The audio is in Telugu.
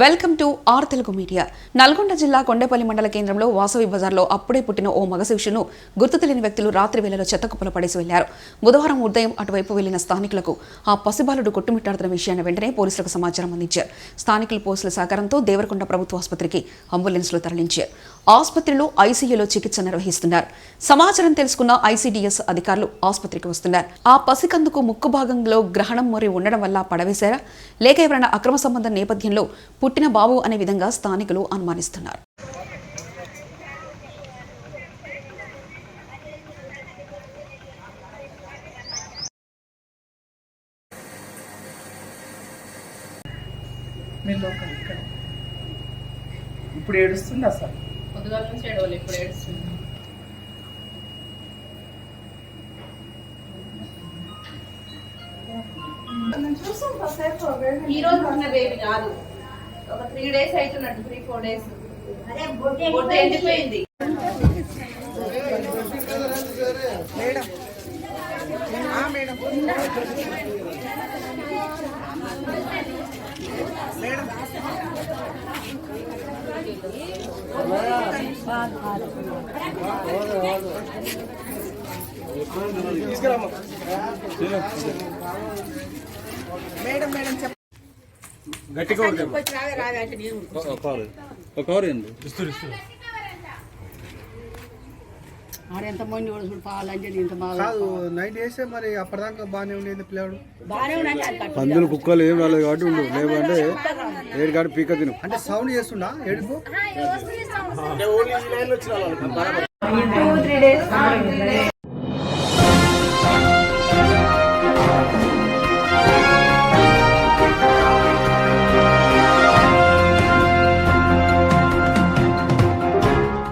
Welcome to R Telugu media. Nalgonda జిల్లా కొండపల్లి మండల కేంద్రంలో వాసవి బజార్లో అప్పుడే పుట్టిన ఓ మగ శిశువును గుర్తు తెలియని వ్యక్తులు రాత్రి వేళలో చెత్తకుప్పలో పడేసి వెళ్లారు. బుధవారం ఉదయం అటువైపు వెళ్లిన స్థానికులకు ఆ పసిబాలుడు కొట్టుమిట్టాడుతున్న విషయాన్ని వెంటనే పోలీసులకు సమాచారం అందించారు. స్థానికులు పోలీసుల సహకారంతో దేవరకొండ ప్రభుత్వ ఆసుపత్రికి అంబులెన్స్లో తరలించారు. ఆసుపత్రిలో ఐసీయూలో చికిత్స నిర్వహిస్తున్నారు. సమాచారం తెలుసుకున్న ఐసీడీఎస్ అధికారులు ఆసుపత్రికి వస్తున్నారు. ఆ పసికందుకు ముక్కు భాగంలో గ్రహణం మొరి ఉండడం వల్ల పడవేశారా లేక ఎవరైనా అక్రమ సంబంధం నేపథ్యంలో పుట్టిన బాబు అనే విధంగా స్థానికులు అనుమానిస్తున్నారు. ఇప్పుడు ఏడుస్తుంది అసలు పొద్దుగాల నుంచి ఏడవలేదు, ఇప్పుడు ఏడుస్తుంది. ఈ రోజు పుట్టిన బేబీ కాదు, ఒక 3 days అవుతున్నట్టు, 3-4 days. బొట్టు ఎండిపోయింది. గట్టిగా ఎంత మంది పాలంటే ఇంత కాదు నైట్ వేస్తే మరి అప్పటిదాకా బాగానే ఉండేది పిల్లవాడు. బాగానే ఉన్నాయి. పందులు కుక్కలు ఏం రాలేదు కాబట్టి ఉండు, లేదంటే ఏడు కాడు పీక తిను అంటే సౌండ్ చేస్తుండా ఏడుపు. 2-3 days